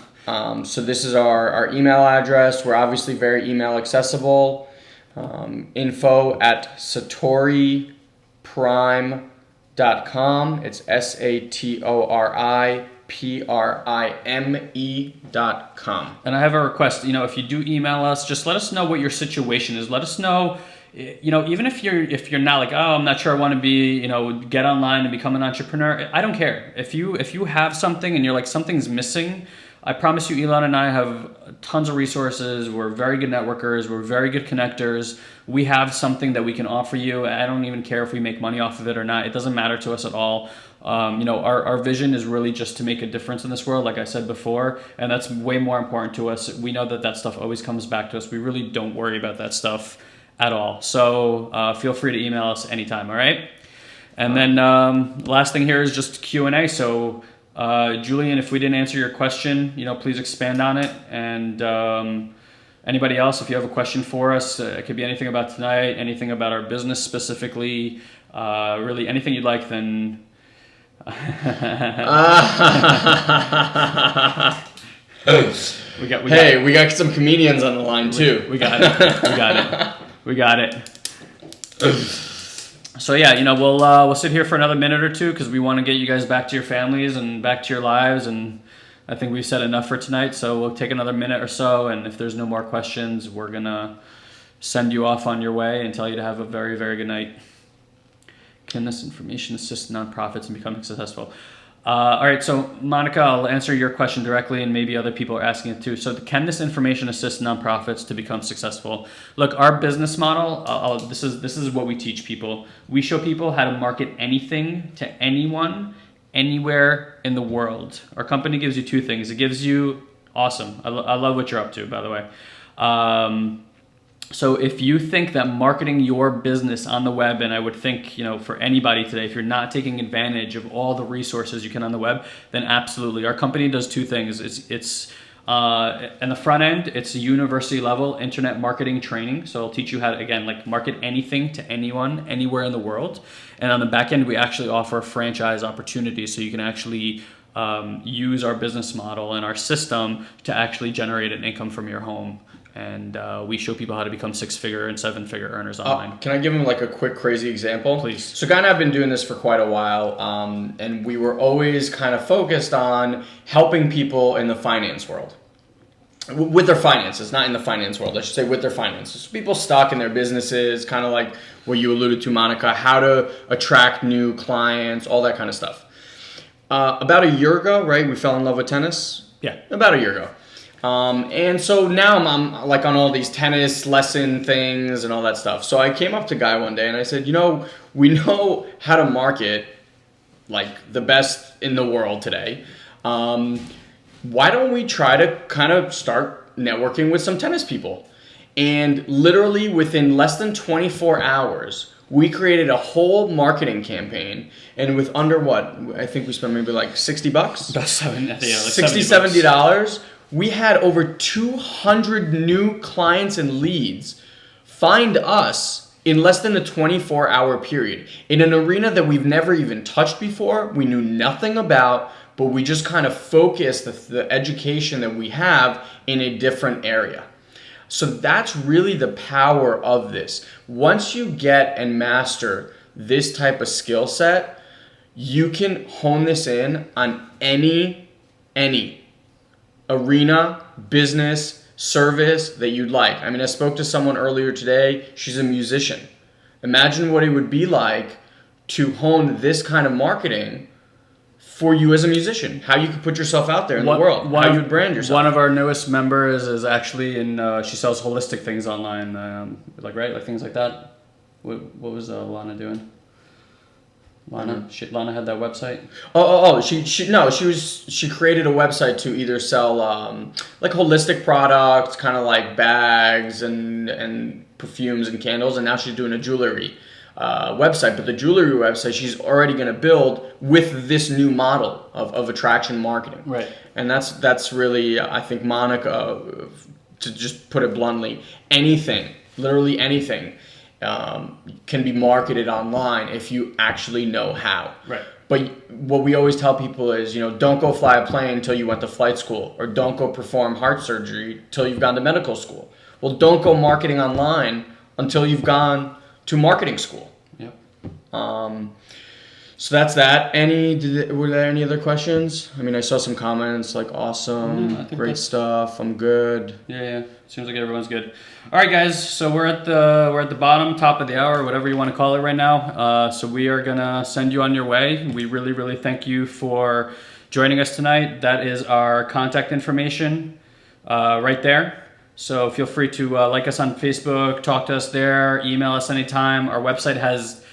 So this is our email address. We're obviously very email accessible. Info@SatoriPrime.com. It's SatoriPrime.com. And I have a request. If you do email us, just let us know what your situation is. Let us know. Even if you're not like, oh, I'm not sure I want to be, get online and become an entrepreneur. I don't care. If you have something and you're like, something's missing, I promise you, Elon and I have tons of resources. We're very good networkers. We're very good connectors. We have something that we can offer you. I don't even care if we make money off of it or not. It doesn't matter to us at all. Our vision is really just to make a difference in this world, like I said before, and that's way more important to us. We know that stuff always comes back to us. We really don't worry about that stuff at all. So feel free to email us anytime, all right? And then last thing here is just Q&A. So Julian, if we didn't answer your question, please expand on it. And anybody else, if you have a question for us, it could be anything about tonight, anything about our business specifically, really anything you'd like, then... we got some comedians on the line too. We got it. So yeah, we'll sit here for another minute or two because we want to get you guys back to your families and back to your lives, and I think we've said enough for tonight. So we'll take another minute or so, and if there's no more questions, we're gonna send you off on your way and tell you to have a very, very good night. Can this information assist nonprofits in becoming successful? All right, so Monica, I'll answer your question directly, and maybe other people are asking it too. So can this information assist nonprofits to become successful? Look, our business model, this is what we teach people. We show people how to market anything to anyone, anywhere in the world. Our company gives you two things. It gives you, awesome, I love what you're up to, by the way. So if you think that marketing your business on the web, and I would think, for anybody today, if you're not taking advantage of all the resources you can on the web, then absolutely. Our company does two things. It's in the front end, it's a university level internet marketing training. So it'll teach you how to, again, market anything to anyone, anywhere in the world. And on the back end, we actually offer franchise opportunities. So you can actually use our business model and our system to actually generate an income from your home. And we show people how to become 6-figure and 7-figure earners online. Can I give them a quick crazy example? Please. So Guy and I have been doing this for quite a while, and we were always kind of focused on helping people in the finance world. with their finances, not in the finance world, I should say with their finances. People stuck in their businesses, kind of like what you alluded to, Monica, how to attract new clients, all that kind of stuff. About a year ago, right, we fell in love with tennis. Yeah. About a year ago. And so now I'm like on all these tennis lesson things and all that stuff. So I came up to Guy one day and I said, we know how to market like the best in the world today. Why don't we try to kind of start networking with some tennis people? And literally within less than 24 hours, we created a whole marketing campaign. And with under what? I think we spent maybe like $60. About $70, like $60, $70. We had over 200 new clients and leads find us in less than a 24-hour period in an arena that we've never even touched before, we knew nothing about, but we just kind of focused the education that we have in a different area. So that's really the power of this. Once you get and master this type of skill set, you can hone this in on any arena, business, service that you'd like. I mean, I spoke to someone earlier today. She's a musician. Imagine what it would be like to hone this kind of marketing for you as a musician. How you could put yourself out there in the world. How you'd brand yourself. One of our newest members is actually she sells holistic things online, like things like that. What was Lana doing? Lana had that website. She created a website to either sell like holistic products, kind of like bags and perfumes and candles, and now she's doing a jewelry website. But the jewelry website she's already going to build with this new model of attraction marketing. Right. And that's really, I think, Monica, to just put it bluntly, literally anything. Can be marketed online if you actually know how. Right. But what we always tell people is, don't go fly a plane until you went to flight school, or don't go perform heart surgery until you've gone to medical school. Well, don't go marketing online until you've gone to marketing school. Yep. So that's that. Were there any other questions? I mean, I saw some comments like awesome, great stuff, I'm good. Yeah. Seems like everyone's good. All right, guys. So we're at the top of the hour, whatever you want to call it right now. So we are gonna send you on your way. We really, really thank you for joining us tonight. That is our contact information right there. So feel free to like us on Facebook, talk to us there, email us anytime. Our website has,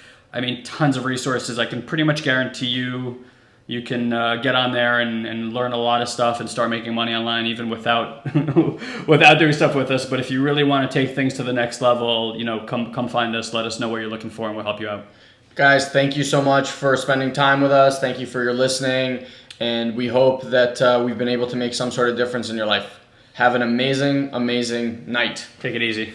tons of resources. I can pretty much guarantee you can get on there and learn a lot of stuff and start making money online even without doing stuff with us. But if you really want to take things to the next level, come find us. Let us know what you're looking for and we'll help you out. Guys, thank you so much for spending time with us. Thank you for your listening. And we hope that we've been able to make some sort of difference in your life. Have an amazing, amazing night. Take it easy.